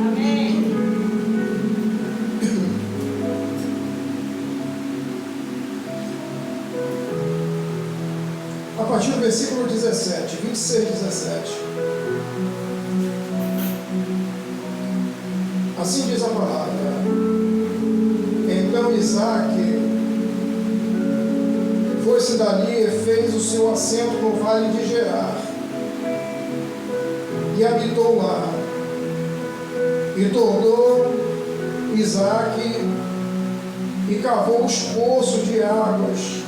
Amém. A partir do versículo 17, 26, 17. Assim diz a palavra. Então Isaque foi-se dali e fez o seu assento no vale de Gerar, e habitou lá. E tornou Isaque e cavou os poços de águas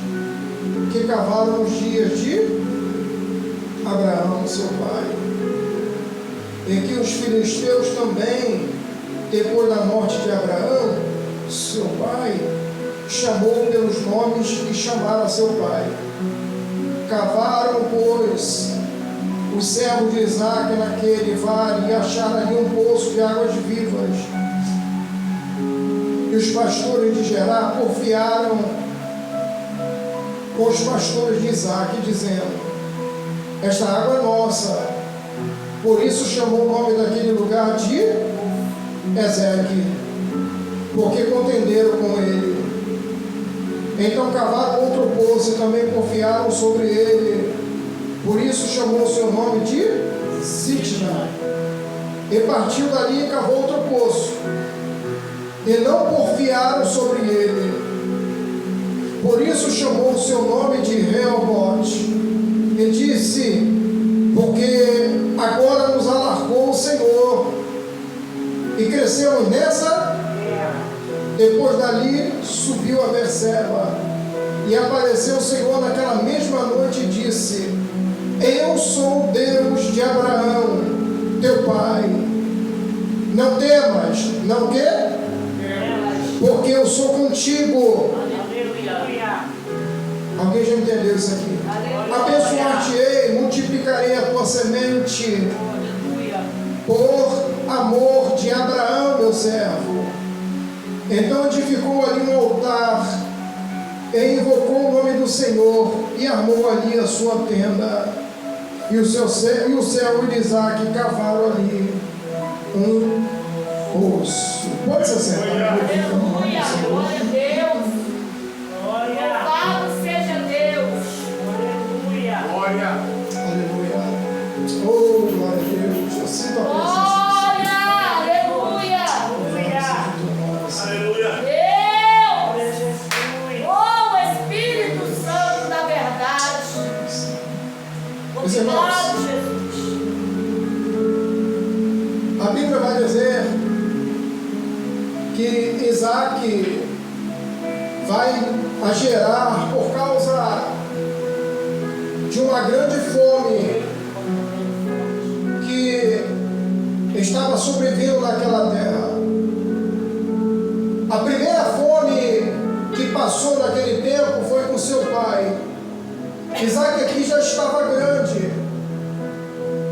que cavaram os dias de Abraão, seu pai. E que os filisteus também, depois da morte de Abraão, seu pai, chamou pelos nomes que chamaram a seu pai. Cavaram, pois, os servos de Isaque naquele vale e acharam ali um poço de águas vivas. E os pastores de Gerar porfiaram com os pastores de Isaque, dizendo: esta água é nossa. Por isso chamou o nome daquele lugar de Ezeque, porque contenderam com ele. Então cavaram outro poço e também confiaram sobre ele. Por isso chamou o seu nome de Sitna. E partiu dali e cavou outro poço, e não porfiaram sobre ele. Por isso chamou o seu nome de Reobote. E disse: porque agora nos alargou o Senhor, e crescemos nessa. Depois dali subiu a Berseba, e apareceu o Senhor naquela mesma noite e disse: eu sou o Deus de Abraão, teu pai. Não temas, não quê? Porque eu sou contigo. Alguém já entendeu isso aqui? Abençoar-te-ei, multiplicarei a tua semente, por amor de Abraão, meu servo. Então edificou ali um altar, e invocou o nome do Senhor, e armou ali a sua tenda. E o servo de Isaque cavaram ali um poço. Pode se sentar. Aleluia, glória a Deus. Louvado seja Deus. Aleluia. Aleluia. Oh, glória a Deus. Eu sinto a presença. Glória, aleluia. Aleluia. Deus. Oh, Espírito Santo da verdade. Meus irmãos, Obrigado, Jesus. a Bíblia vai dizer que Isaque vai a Gerar por causa de uma grande fome que estava sobrevindo naquela terra. A primeira fome que passou naquele tempo foi com seu pai. Isaque aqui já estava grande,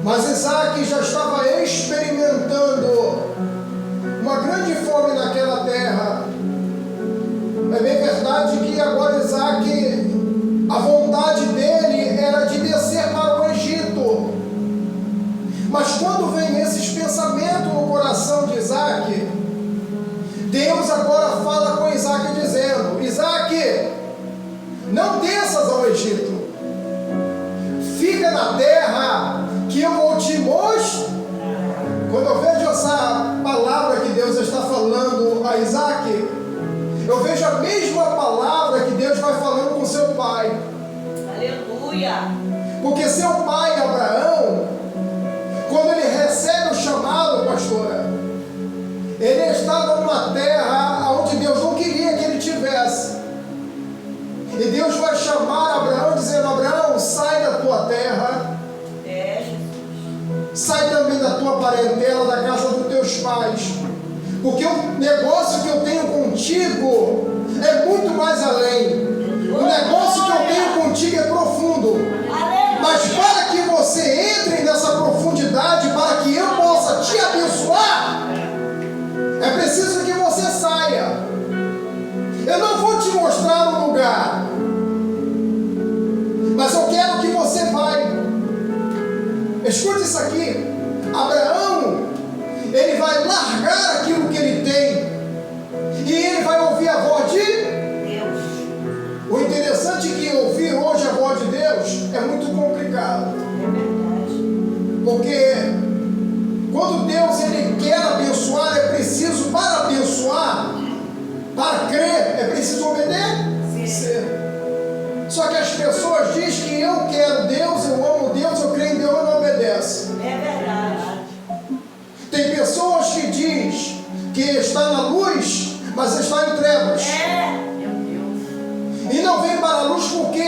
mas Isaque já estava experimentando uma grande fome naquela terra. É bem verdade que agora Isaque, a vontade dele era de descer para o Egito. Mas quando vem esses pensamentos no coração de Isaque, Deus agora fala com Isaque dizendo: Isaque, não desças ao Egito. Fica na terra que eu vou te mostrar. Quando eu vejo essa palavra que Deus está falando a Isaque, eu vejo a mesma palavra que Deus vai falando com seu pai. Aleluia. Porque seu pai Abraão, quando ele recebe o chamado, pastora, ele estava numa terra onde Deus não queria que ele tivesse. E Deus vai chamar Abraão dizendo: Abraão, sai da tua terra, sai também da tua parentela, da casa dos teus pais, porque o negócio que eu tenho contigo é muito mais além. O negócio que eu tenho contigo é profundo. Mas para que você entre nessa profundidade, para que eu possa te abençoar, é preciso que você saia. Eu não vou te mostrar o lugar, mas eu quero que você vai. Escute isso aqui. Abraão, ele vai largar Para crer é preciso obedecer. Só que as pessoas dizem que eu quero Deus, eu amo Deus, eu creio em Deus e não obedece. É verdade. Tem pessoas que dizem que está na luz, mas está em trevas. Meu Deus. E não vem para a luz porque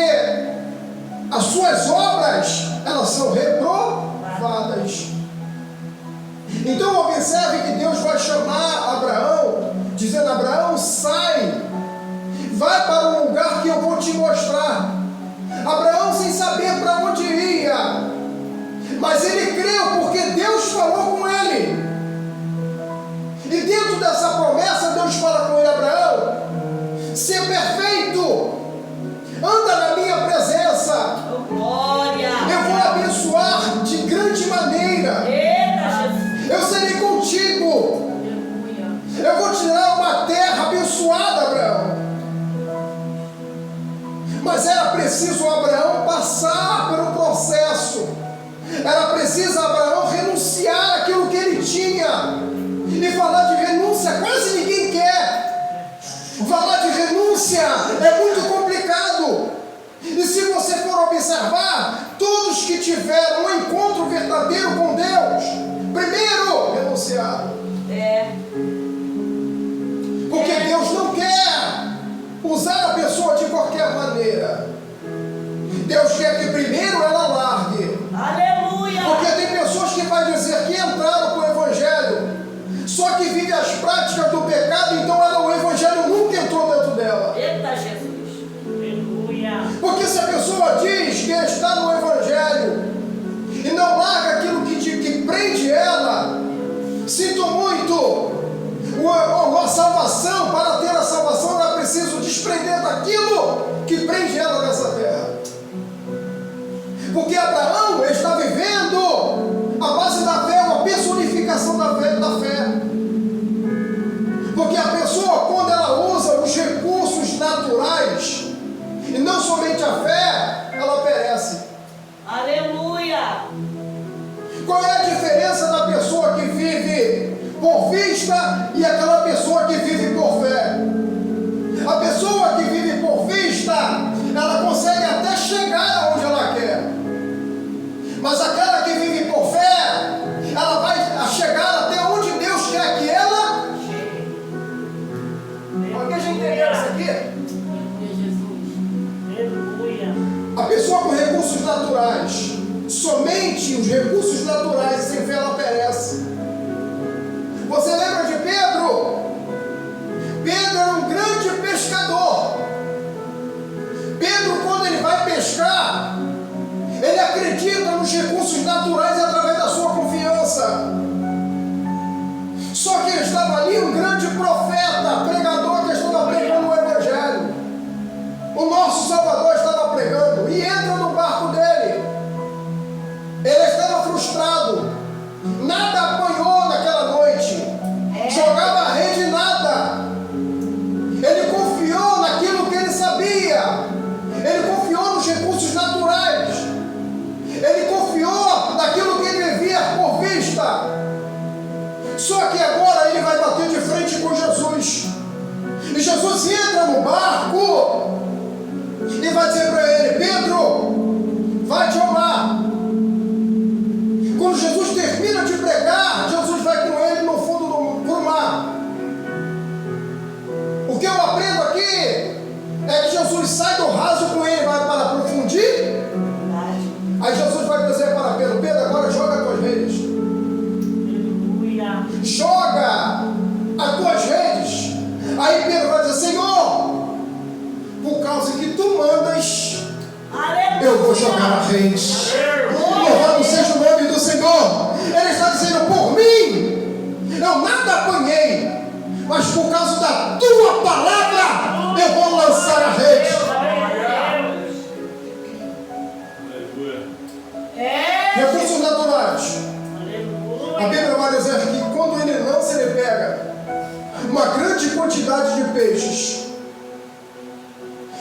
as suas obras, elas são reprovadas. Então observe que Deus vai chamar Abraão, dizendo: Abraão, sai, vai para um lugar que eu vou te mostrar. Abraão sem saber para onde ia, mas ele creu porque Deus falou com ele. E dentro dessa promessa, Deus fala com ele: Abraão, ser perfeito, anda na minha presença, Oh, glória. eu vou abençoar de grande maneira, Eita, Jesus. eu serei contigo, Aleluia. eu vou te dar uma terra abençoada, Abraão. Mas era preciso Abraão passar pelo processo, era preciso Abraão renunciar àquilo que ele tinha. E falar de renúncia quase ninguém quer. Falar de renúncia é muito complicado. E se você for observar, todos que tiveram um encontro verdadeiro com Deus, primeiro renunciaram. Porque Deus não quer usar a pessoa de qualquer maneira. Deus quer que primeiro ela largue. Aleluia. Porque tem pessoas que vai dizer que entraram com o Evangelho, só que vive as práticas do pecado, então o Evangelho nunca entrou dentro dela. Eita, Jesus. Aleluia. Porque se a pessoa diz que está no Evangelho e não larga aquilo que prende ela, sinto muito, a salvação, para ter a salvação, ela precisa desprender daquilo que prende ela nessa terra. Porque Abraão está vivendo a base da fé, uma personificação da fé. Porque a pessoa, quando ela usa os recursos naturais, e não somente a fé, ela perece. Aleluia. Qual é a diferença da pessoa que vive por vista e aquela pessoa que vive por fé? A pessoa que vive por vista, ela consegue até chegar onde ela quer. Mas aquela que vive por fé, ela vai chegar até onde Deus quer que ela chegue. Alguém já entendeu isso aqui? Aleluia. A pessoa com recursos naturais, somente os recursos naturais, sem fé ela perece. Você lembra de Pedro? Pedro era um grande pescador. Pedro, quando ele vai pescar, ele acredita nos recursos naturais através da sua confiança. Só que ele estava ali, um grande profeta, pregador que estava pregando o Evangelho. O nosso Salvador estava pregando e entra no barco dele. Ele estava frustrado, nada apanhou naquela noite, jogava a rede, nada. Ele confiou naquilo que ele sabia, ele confiou nos recursos naturais, ele confiou naquilo que ele via por vista. Só que agora ele vai bater de frente com Jesus, e Jesus entra no barco e vai dizer para ele: Pedro, vai te amar. Quando Jesus termina de pregar, Jesus vai com ele no fundo do mar. O que eu aprendo aqui é que Jesus sai do raso com ele, vai para profundir. Aí Jesus vai dizer para Pedro: Pedro, agora joga as tuas redes. Aleluia. Joga as tuas redes. Aí Pedro vai dizer: Senhor, por causa que tu mandas, Aleluia. eu vou jogar a rede. Louvado seja o nome do Senhor. Ele está dizendo: por mim, eu nada apanhei, mas por causa da tua palavra, eu vou lançar a rede. Recursos naturais. A Bíblia vai dizer que quando ele lança, ele pega uma grande quantidade de peixes.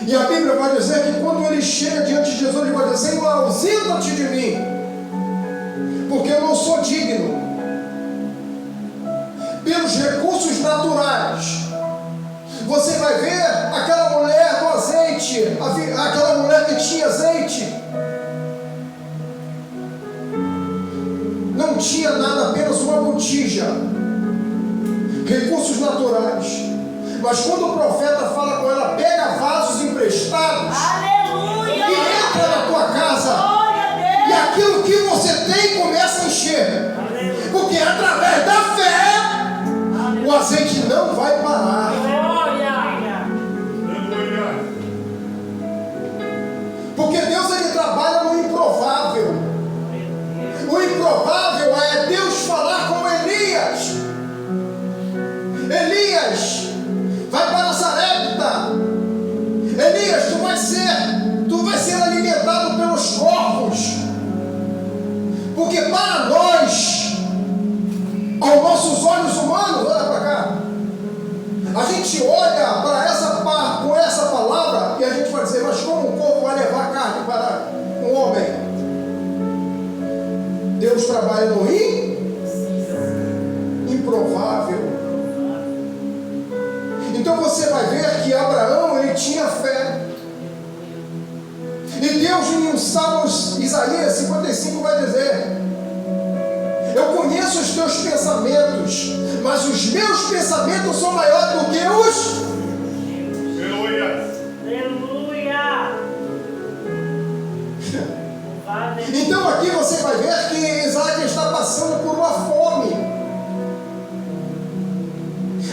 E a Bíblia vai dizer que quando ele chega diante de Jesus, ele vai dizer: Senhor, ausenta-te de mim, porque eu não sou digno. Pelos recursos naturais, Você vai ver aquela mulher do azeite, aquela mulher que tinha azeite. Não tinha nada, apenas uma botija, recursos naturais. Mas quando o profeta fala com ela, pega vasos emprestados Aleluia. e entra na tua casa, Glória a Deus. e aquilo que você tem começa a encher, porque através da fé o azeite não vai parar. Porque Deus, ele trabalha no improvável. O improvável é Deus falar com Elias. Elias, vai para Sarepta. Elias, tu vai ser alimentado pelos corvos. Porque para nós, aos nossos olhos humanos, olha para cá, a gente olha com essa palavra e a gente vai dizer, mas como um corvo vai levar carne para um homem? Deus trabalha no improvável. Então você vai ver que Abraão, ele tinha fé. E Deus, em Salmos, Isaías 55, vai dizer: eu conheço os teus pensamentos, mas os meus pensamentos são maiores do que os. Então aqui você vai ver que Isaac está passando por uma fome.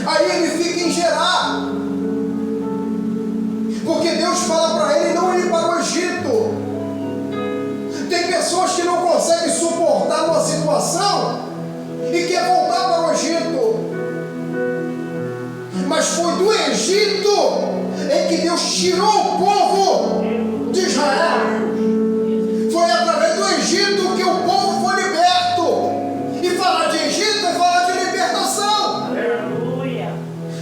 Aí ele fica em Gerar, porque Deus fala para ele não ir para o Egito. Tem pessoas que não conseguem suportar uma situação e quer voltar para o Egito. Mas foi do Egito em que Deus tirou o povo de Israel. Foi através do Egito que o povo foi liberto. E falar de Egito é falar de libertação. Aleluia.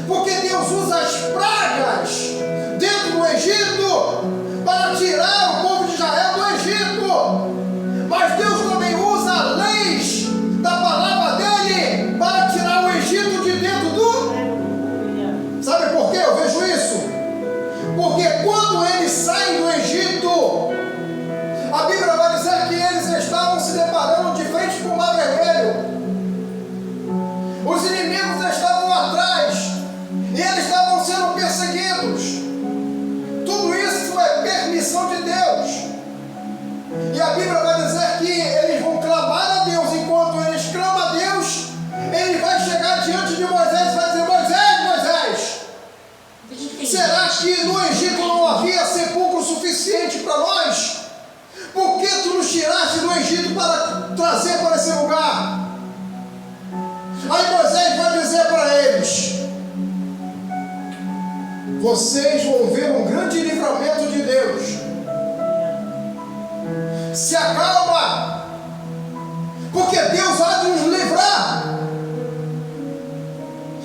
Porque Deus usa as pragas dentro do Egito para tirar o povo de Israel do Egito. Mas Deus também usa leis da palavra dele para tirar o Egito de dentro do. Sabe por que eu vejo isso? Porque quando eles saem do Egito, a Bíblia vai dizer que eles estavam se deparando de frente com o Mar Vermelho. Os inimigos estavam atrás e eles estavam sendo perseguidos. Tudo isso é permissão de Deus. E a Bíblia vai dizer que eles vão clamar a Deus. Enquanto eles clamam a Deus, ele vai chegar diante de Moisés e vai dizer: Moisés, será que no Egito não havia sepulcro suficiente para nós? Por que tu nos tiraste do Egito para trazer para esse lugar? Aí Moisés vai dizer para eles: vocês vão ver um grande livramento de Deus. Se acalma, porque Deus há de nos livrar.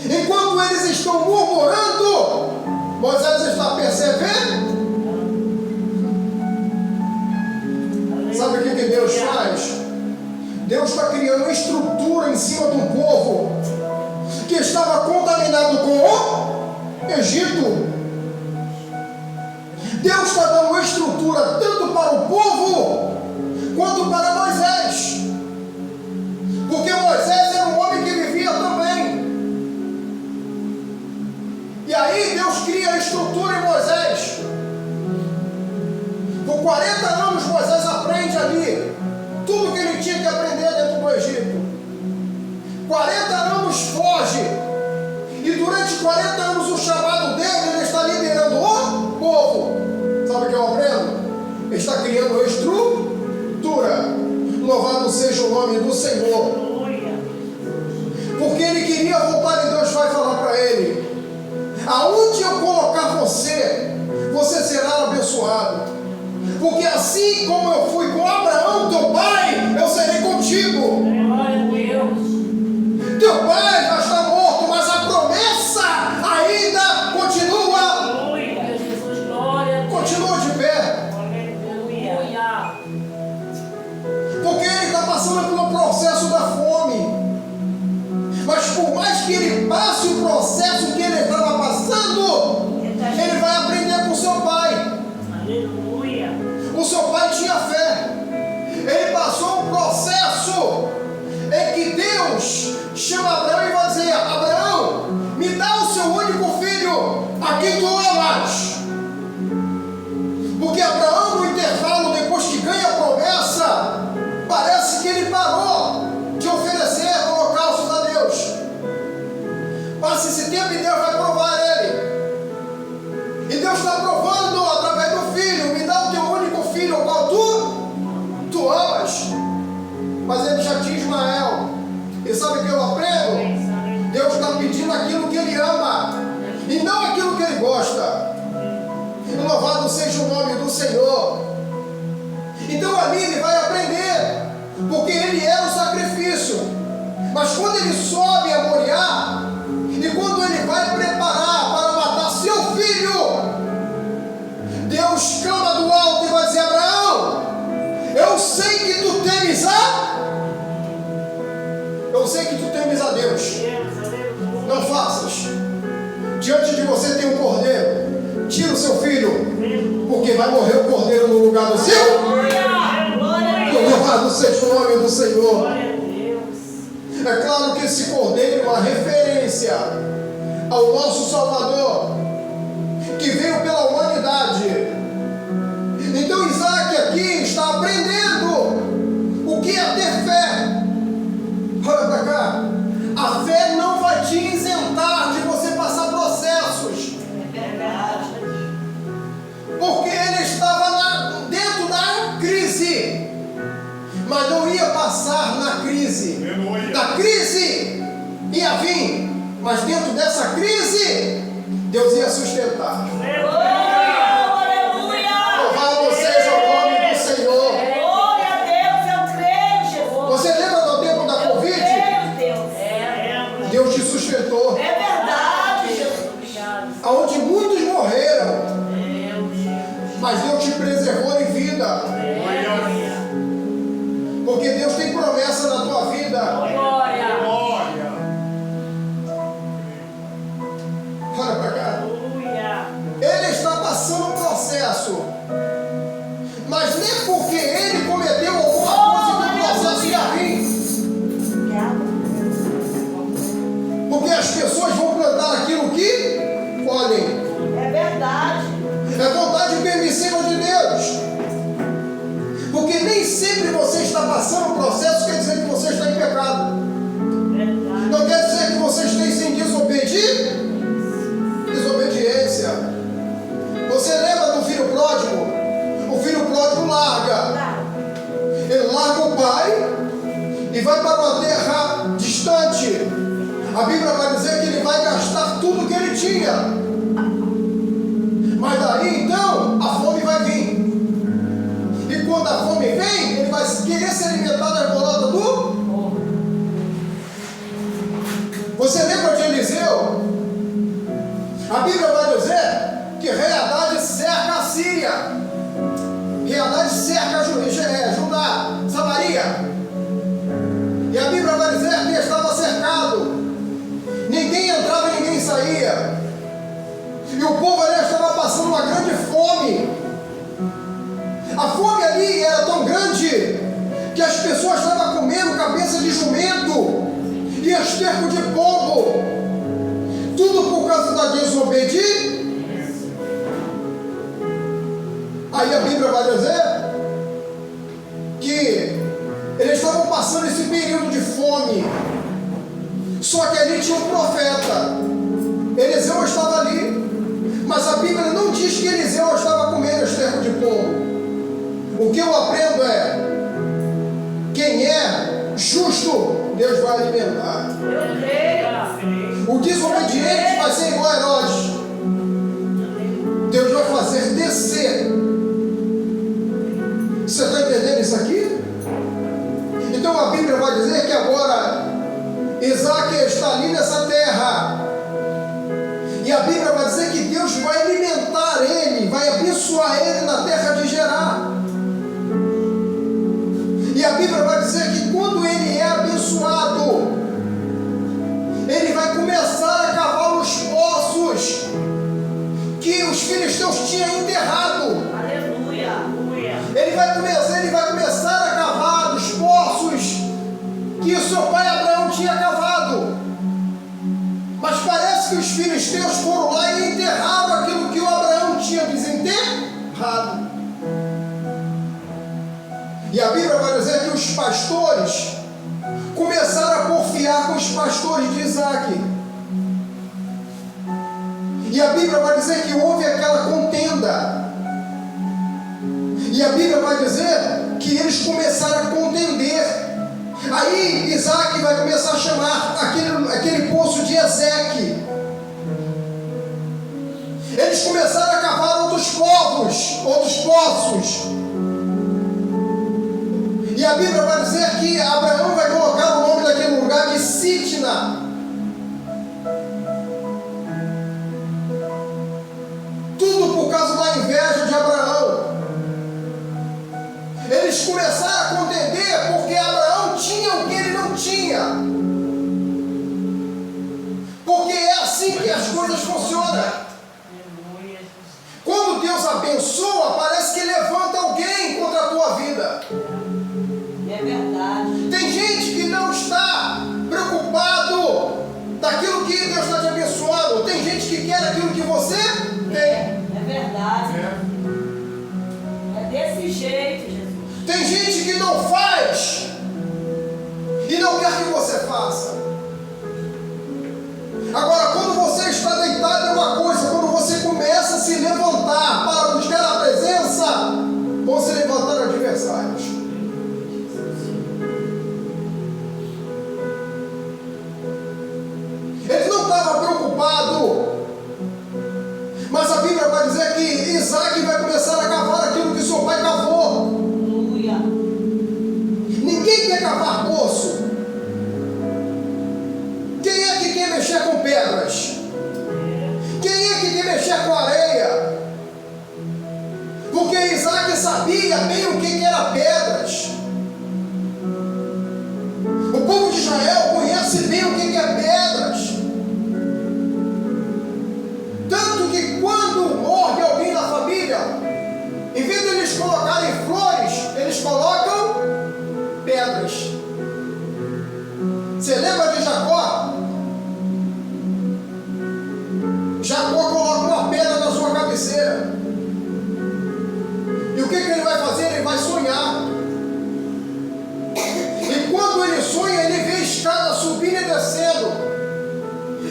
Enquanto eles estão murmurando, Moisés está percebendo. Sabe o que Deus faz? Deus está criando uma estrutura em cima de um povo que estava contaminado com o Egito. Deus está dando uma estrutura tanto para o povo quanto para Moisés. Porque Moisés era um homem que vivia também. E aí Deus cria a estrutura em Moisés. Por 40 anos Moisés aprende ali tudo que ele tinha que aprender dentro do Egito. 40 anos foge. E durante 40 anos o chamado dele, ele está liderando o povo. Sabe o que eu aprendo? Ele está criando uma estrutura. Louvado seja o nome do Senhor. Porque ele queria voltar e Deus vai falar para ele: aonde eu colocar você, você será abençoado. Porque assim como eu fui com Abraão, teu pai, eu serei contigo. Glória a Deus. Teu pai já está morto, mas a promessa ainda continua. Aleluia. Jesus, glória a Deus. Continua de pé. Aleluia. Porque ele está passando pelo processo da fome. Mas por mais que ele passe o processo que ele estava passando, seu pai. Aleluia. O seu pai tinha fé. Ele passou um processo em que Deus chama Abraão e vai dizer: Abraão, me dá o seu único filho, a quem tu amas. Porque Abraão, no intervalo, depois que ganha a promessa, parece que ele parou de oferecer holocaustos a Deus. Passa esse tempo e Deus vai provar ele. E Deus está provando através do filho: me dá o teu único filho, o qual tu amas. Mas ele já tinha Ismael. E sabe o que eu aprendo? Deus está pedindo aquilo que ele ama e não aquilo que ele gosta. Louvado seja o nome do Senhor. Então ali ele vai aprender, porque ele era o sacrifício. Mas quando ele sobe a Moriá, e quando ele vai preparar para matar seu filho, Deus clama do alto e vai dizer: Abraão, eu sei que tu temes a Deus. Não faças. Diante de você tem um cordeiro. Tira o seu filho, porque vai morrer o cordeiro no lugar do seu. Louvado seja o nome do Senhor. É claro que esse cordeiro é uma referência ao nosso Salvador, que veio pela humanidade. Então Isaac aqui está aprendendo o que é ter fé. Olha para cá. A fé não vai te isentar de você passar processos. Porque ele estava dentro da crise, mas não ia passar na crise. Da crise ia vir, mas dentro dessa crise Deus ia sustentar. Louvado seja o nome do Senhor. Glória a Deus, eu creio, Jesus. Você lembra do tempo da Covid? Deus. Deus te sustentou. É verdade, Jesus. Aonde muitos morreram, mas Deus te preservou em vida. Porque Deus tem promessa na tua vida. Olha para cá. Ele está passando um processo, mas nem porque ele cometeu alguma coisa que o processo ia vir. Porque as pessoas vão plantar aquilo que colhem. É verdade. É vontade permissiva de Deus. Porque nem sempre você está passando um processo quer dizer que você está em pecado. Não quer dizer que você esteja em desobediência. Você lembra do filho pródigo? O filho pródigo larga. Ele larga o pai e vai para uma terra distante. A Bíblia vai dizer que ele vai gastar tudo que ele tinha. Mas daí então a fome vai vir. E quando a fome vem, ele vai querer se alimentar da bolota do. Você lembra de Eliseu? A Bíblia vai dizer que Rei Haddad cerca a Síria. Rei Haddad cerca Judá, Samaria. E a Bíblia vai dizer que estava cercado. Ninguém entrava e ninguém saía. E o povo ali estava passando uma grande fome. A fome ali era tão grande que as pessoas estavam comendo cabeça de jumento e esterco de pombo. Tudo por causa da desobediência. Aí a Bíblia vai dizer que eles estavam passando esse período de fome. Só que ali tinha um profeta. Eliseu estava ali. Mas a Bíblia não diz que Eliseu estava comendo esterco de pombo. O que eu aprendo é: quem é justo, Deus vai alimentar. O desobediente vai ser igual a Herodes. Deus vai fazer descer. Você está entendendo isso aqui? Então a Bíblia vai dizer que agora Isaac está ali nessa terra. E a Bíblia vai dizer que Deus vai alimentar ele, vai abençoar ele na terra de Gerar. E a Bíblia vai dizer que quando ele é abençoado, ele vai começar a cavar os poços que os filisteus tinham enterrado. Aleluia. Aleluia. Ele vai começar a cavar os poços que o seu pai Abraão tinha cavado. Mas parece que os filisteus foram lá e enterraram aquilo que o Abraão tinha desenterrado. E a Bíblia vai dizer que os pastores começaram a porfiar com os pastores de Isaac. E a Bíblia vai dizer que houve aquela contenda. E a Bíblia vai dizer que eles começaram a contender. Aí Isaac vai começar a chamar aquele poço de Ezeque. Eles começaram a cavar outros poços. E a Bíblia vai dizer que Abraão vai colocar o nome daquele lugar de Sitna. Tudo por causa da inveja de Abraão. Eles começaram a contender porque Abraão tinha o que ele não tinha. Porque é assim que as coisas funcionam. Aleluia. Quando Deus abençoa, parece que levanta alguém contra a tua vida. É verdade. Tem gente que não está preocupado daquilo que Deus está te abençoando. Tem gente que quer aquilo que você tem. É verdade. É desse jeito, Jesus. Tem gente que não faz e não quer que você faça. Agora, quando você está deitado é uma coisa, quando você começa a se levantar para buscar a presença, vão se levantar adversários. Ele não estava preocupado, mas a Bíblia vai dizer que Isaac vai começar a cavar aquilo que seu pai cavou. Aleluia. Ninguém quer cavar poço. Quem é que quer mexer com pedras? Quem é que quer mexer com areia? Porque Isaac sabia bem o que era pedras. O povo de Israel conhece bem o que é pedras. Tanto que quando morre alguém na família, em vez de eles colocarem flores, eles colocam pedras. Você lembra de Jacó? Jacó coloca uma pedra na sua cabeceira. E o que ele vai fazer? Ele vai sonhar. E quando ele sonha, ele vê escada subindo e descendo.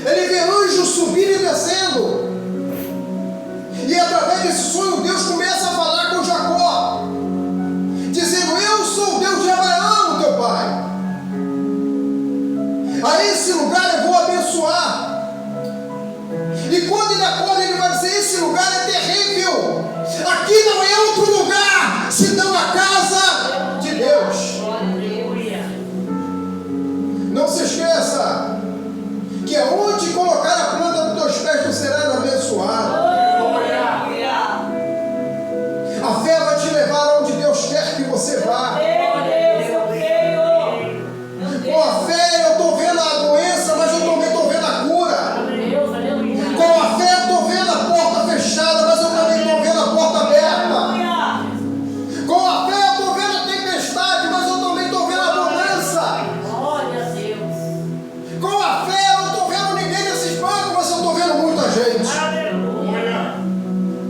Ele vê anjos subindo e descendo. E através desse sonho, Deus começa a falar com Jacó, dizendo: eu sou o Deus de Abraão, teu pai. A esse lugar eu vou abençoar. E quando ele acorda, ele vai dizer: esse lugar é terrível. Aqui não é outro lugar senão a casa de Deus. Aleluia. Não se esqueça que aonde colocar a planta dos teus pés, tu serás abençoado. A fé vai te levar aonde Deus quer que você vá. Com a fé eu estou vendo a doença, mas eu também estou vendo a cura. Deus, aleluia. Com a fé eu estou vendo a porta fechada, mas eu também estou vendo a porta aberta. Com a fé eu estou vendo a tempestade, mas eu também estou vendo a bonança. Glória a Deus. Com a fé eu não estou vendo ninguém nesses bancos, mas eu estou vendo muita gente. Aleluia.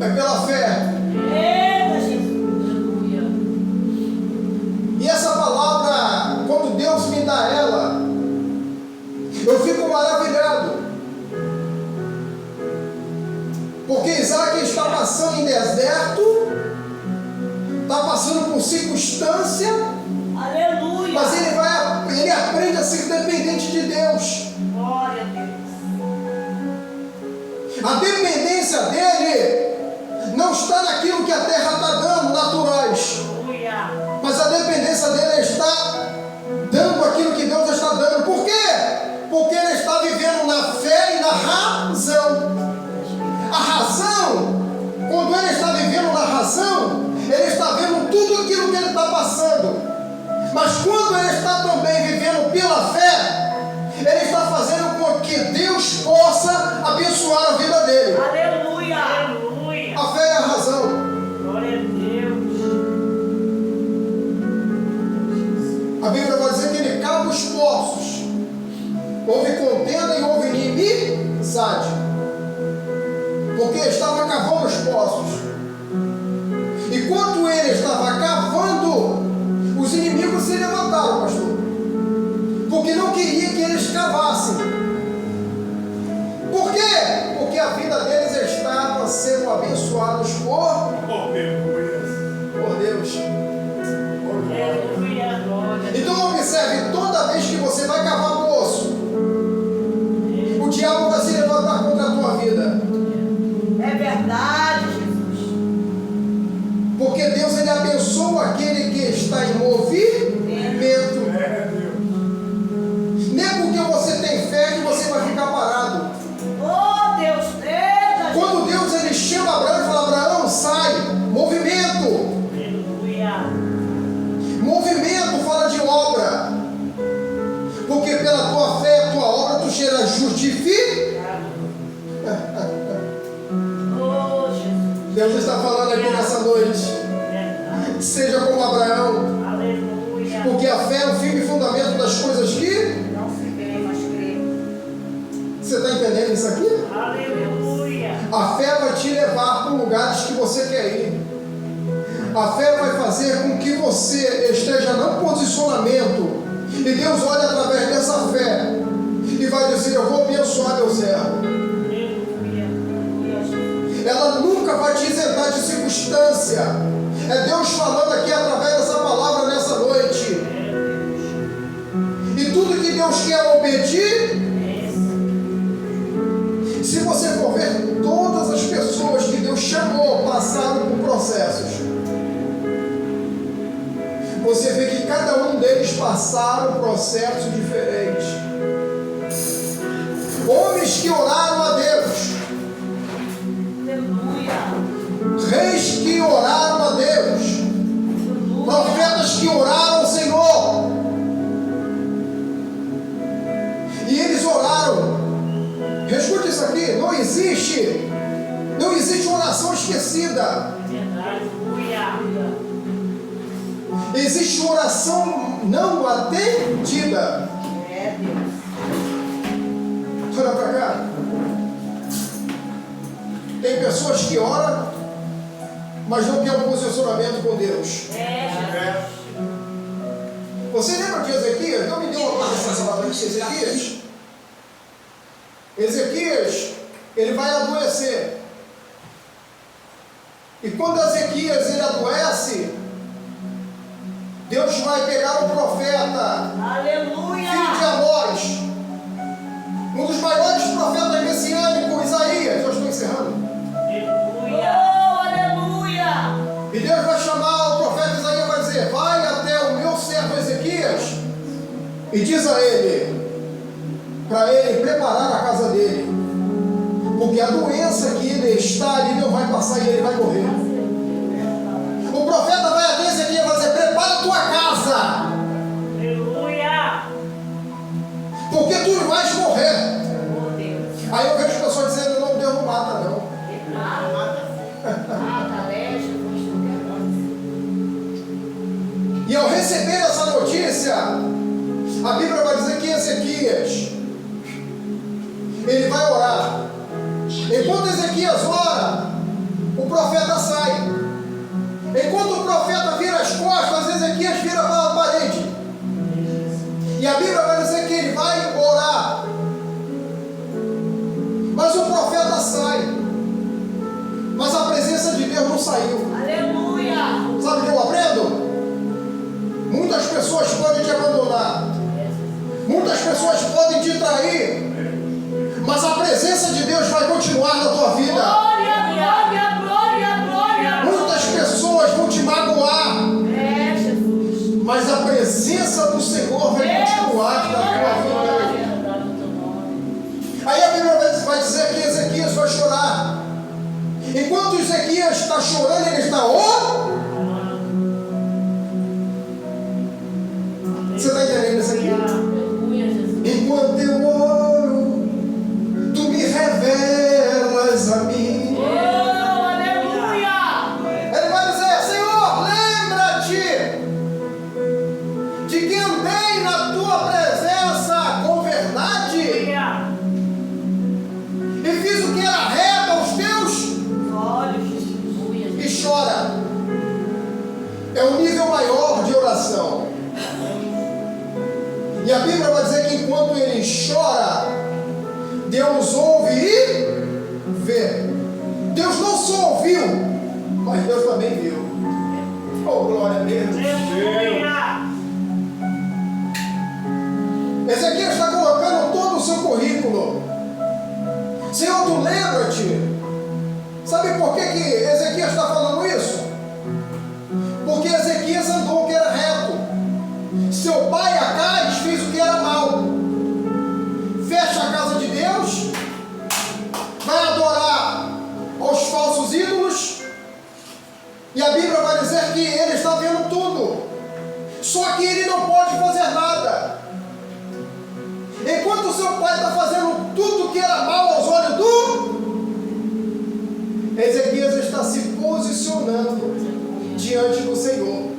É pela fé. Aleluia. E essa palavra, quando Deus me dá ela, eu fico maravilhado. Porque Isaac está passando em deserto, está passando por circunstância, Aleluia. mas ele aprende a ser dependente de Deus. Glória a Deus. A dependência dele não está naquilo que a terra está dando, naturais. Aleluia. Mas a dependência dele está dando aquilo que Deus está dando. Por quê? Porque ele está vivendo na fé e na razão. A razão, quando ele está vivendo na razão, ele está vendo tudo aquilo que ele está passando. Mas quando ele está também vivendo pela fé, ele está fazendo com que Deus possa abençoar a vida dele. Aleluia. Aleluia. ossos. Enquanto ele estava cavando, os inimigos se levantaram, pastor, porque não queria que eles cavassem. Por quê? Porque a vida deles estava sendo abençoada por Deus. Aleluia, glória. Então observe, toda vez que você vai cavar poço, o diabo vai se levantar contra a tua vida. É verdade, Jesus. Porque Deus, ele abençoa aquele que está em movimento. Nem porque você tem fé que você vai ficar parado. Oh, Deus, eita, Quando Deus, ele chama Abraão e fala: Abraão, sai, movimento. Aleluia. Movimento fala de obra. Porque pela tua fé, tua obra, tu será justificado. oh, Jesus. Deus está falando aqui nessa noite. Verdade. Seja como Abraão. Aleluia. Porque a fé é o firme fundamento das coisas que... Não se vê, mas crê. Você está entendendo isso aqui? Aleluia. A fé vai te levar para lugares que você quer ir. A fé vai fazer com que você esteja num posicionamento. E Deus olha através dessa fé e vai dizer: eu vou abençoar meu servo. Aleluia. Ela nunca vai te isentar de circunstância. É Deus falando aqui através dessa palavra nessa noite. E tudo que Deus quer obedecer. Se você for ver, todas as pessoas que Deus chamou passaram por processos. Você vê que cada um deles passaram processos diferentes. Homens que oraram a Deus, Aleluia. reis que oraram a Deus, profetas que oraram ao Senhor. E eles oraram. Escute isso aqui: não existe oração esquecida. Verdade. Aleluia. Existe oração não atendida. É, Deus. Olha para cá. Tem pessoas que oram, mas não têm um posicionamento com Deus. Você lembra de Ezequias? Não me deu uma palavra de Ezequias. Ezequias, ele vai adoecer. E quando Ezequias ele adoece, Deus vai pegar o profeta, Aleluia. filho de Amós, um dos maiores profetas messiânicos, Isaías. Eu estou encerrando. Aleluia. Oh, aleluia. E Deus vai chamar o profeta Isaías e vai dizer: vai até o meu servo Ezequias e diz a ele, para ele preparar a casa dele, porque a doença que ele está ali não vai passar e ele vai morrer. O profeta vai até Ezequias e vai dizer: prepara a tua casa, Aleluia. porque tu vais morrer. Oh, Deus. Aí eu vejo pessoas dizendo: não, Deus não mata não. E ao receber essa notícia, a Bíblia vai dizer que Ezequias, ele vai orar. Enquanto Ezequias ora, o profeta sai. Enquanto o profeta vira as costas, Ezequias vira para a parede. E a Bíblia vai dizer que ele vai orar. Mas o profeta sai. Mas a presença de Deus não saiu. Aleluia. Sabe o que eu aprendo? Muitas pessoas podem te abandonar. Muitas pessoas podem te trair. Mas a presença de Deus vai continuar na tua vida. Glória, glória, glória, glória. Muitas pessoas vão te magoar. É, Jesus. Mas a presença do Senhor vai continuar na tua vida. Verdade do teu nome. Aí a Bíblia vai dizer que Ezequias vai chorar. Enquanto Ezequias está chorando, ele está orando. Você está entendendo isso aqui? Aleluia, Jesus. Enquanto eu oro, tu me revelas a mim. Oh, aleluia. Ele vai dizer: Senhor, lembra-te de que andei na tua presença com verdade Aleluia. e fiz o que era reto aos teus. Olhos. coração. E a Bíblia vai dizer que enquanto ele chora, Deus ouve e vê. Deus não só ouviu, mas Deus também viu. Oh, glória a Deus. Aleluia. Ezequias está colocando todo o seu currículo. Senhor, tu lembra-te? Sabe por que Ezequias está falando isso? Porque Ezequias andou o que era reto. Seu pai Acais fez o que era mal. Fecha a casa de Deus, vai adorar aos falsos ídolos, e a Bíblia vai dizer que ele está vendo tudo, só que ele não pode fazer nada. Enquanto seu pai está fazendo tudo que era mal aos olhos do Ezequias, está se posicionando diante do Senhor.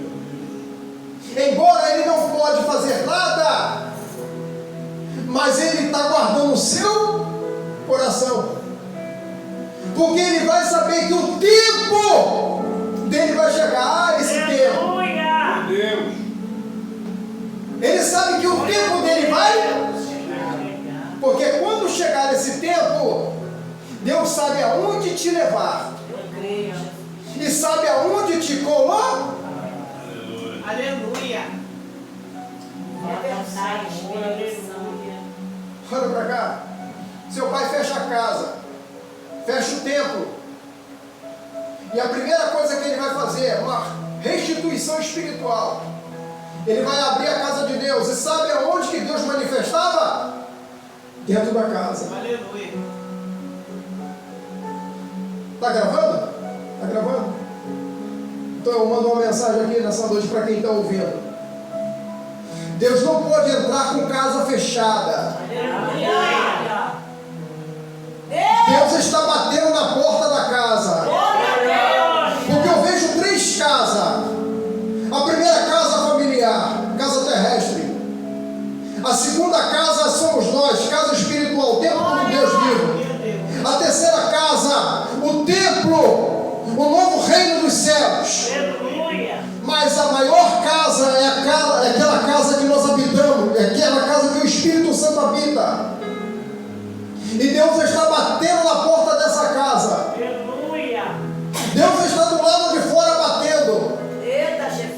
Embora ele não pode fazer nada, mas ele está guardando o seu coração, porque ele vai saber que o tempo dele vai chegar. Esse tempo, Aleluia. Deus. ele sabe que o tempo dele vai, porque quando chegar esse tempo, Deus sabe aonde te levar Eu creio. e sabe aonde te colocar. Aleluia. Olha para cá. Seu pai fecha a casa, fecha o templo, e a primeira coisa que ele vai fazer é uma restituição espiritual. Ele vai abrir a casa de Deus. E sabe aonde que Deus manifestava? Dentro da casa. Aleluia. Está gravando? Está gravando? Então eu mando uma mensagem aqui nessa noite para quem está ouvindo. Deus não pode entrar com casa fechada. Aleluia. Deus está batendo na porta da casa. Porque eu vejo 3 casas. A primeira casa familiar, casa terrestre. A segunda casa somos nós, casa espiritual, templo do Deus vivo. A terceira casa, o templo, o novo reino dos céus. Aleluia. Mas a maior casa é aquela casa que nós habitamos, é aquela casa que o Espírito Santo habita. E Deus está batendo na porta dessa casa. Aleluia. Deus está do lado de fora batendo. Eita, Jesus.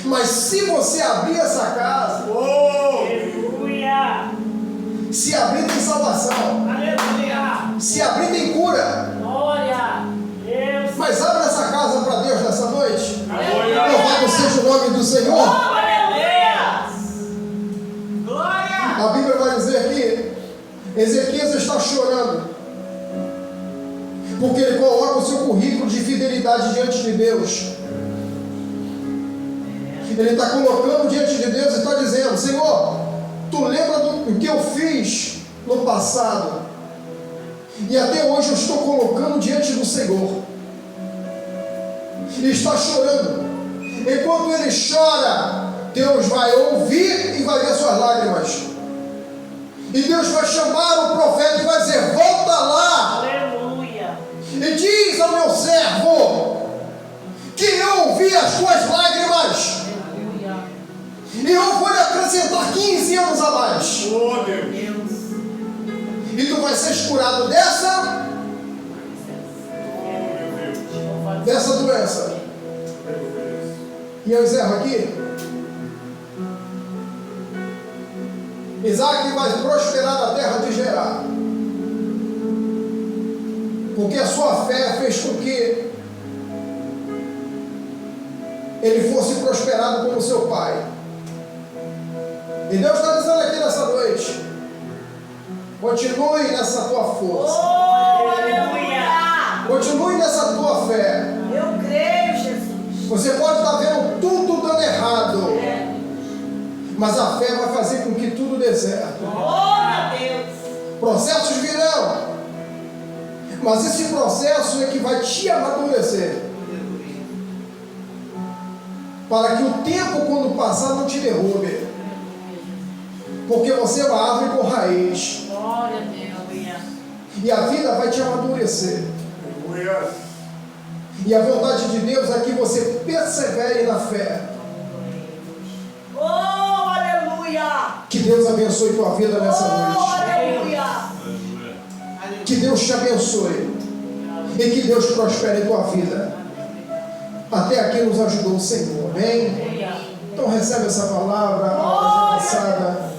Mas se você abrir essa casa, Aleluia. se abrir tem salvação, Aleluia. se abrir tem cura. Glória. Deus. Mas abre essa casa para Deus nessa noite. Aleluia. Louvado seja o nome do Senhor. Aleluia. Glória. A Bíblia vai dizer que Ezequias está chorando, porque ele coloca o seu currículo de fidelidade diante de Deus. Ele está colocando diante de Deus e está dizendo: Senhor, tu lembra do que eu fiz no passado, e até hoje eu estou colocando diante do Senhor. Ele está chorando. Enquanto ele chora, Deus vai ouvir e vai ver suas lágrimas. E Deus vai chamar o profeta e vai dizer: volta lá Aleluia. e diz ao meu servo que eu ouvi as tuas lágrimas Aleluia. e eu vou lhe acrescentar 15 anos a mais. Oh, Deus. Deus. E tu vai ser curado dessa doença. E eu encerro aqui. Isaac vai prosperar na terra de Gerar, porque a sua fé fez com que ele fosse prosperado como seu pai. E Deus está dizendo aqui nessa noite: continue nessa tua força, Aleluia. continue nessa tua fé. Eu creio, Jesus. Você pode estar vendo tudo dando errado, mas a fé vai fazer com que tudo dê certo. Oh, meu Deus. Processos virão, mas esse processo é que vai te amadurecer, para que o tempo, quando passar, não te derrube, porque você é uma árvore com raiz, Glória a Deus. e a vida vai te amadurecer. Aleluia. E a vontade de Deus é que você persevere na fé. Oh, aleluia. Que Deus abençoe tua vida nessa Oh, noite. aleluia. Que Deus te abençoe. E que Deus prospere tua vida. Até aqui nos ajudou o Senhor. Amém? Então recebe essa palavra, a hora já passada.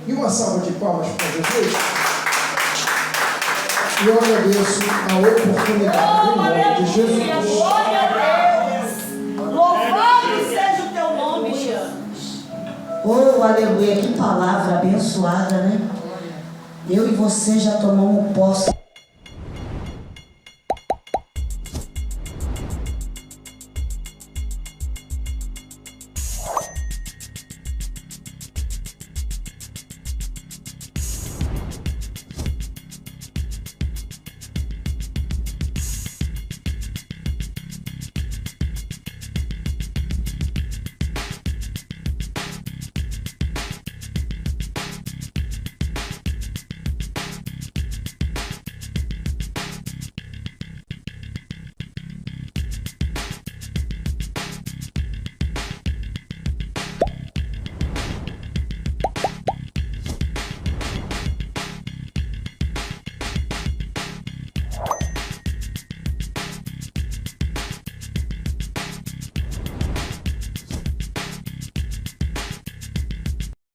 E uma salva de palmas para Jesus. E eu agradeço a oportunidade em nome de Jesus. Glória a Deus. Louvado seja o teu nome, Jesus. Oh, aleluia, que palavra abençoada, né? Eu e você já tomamos posse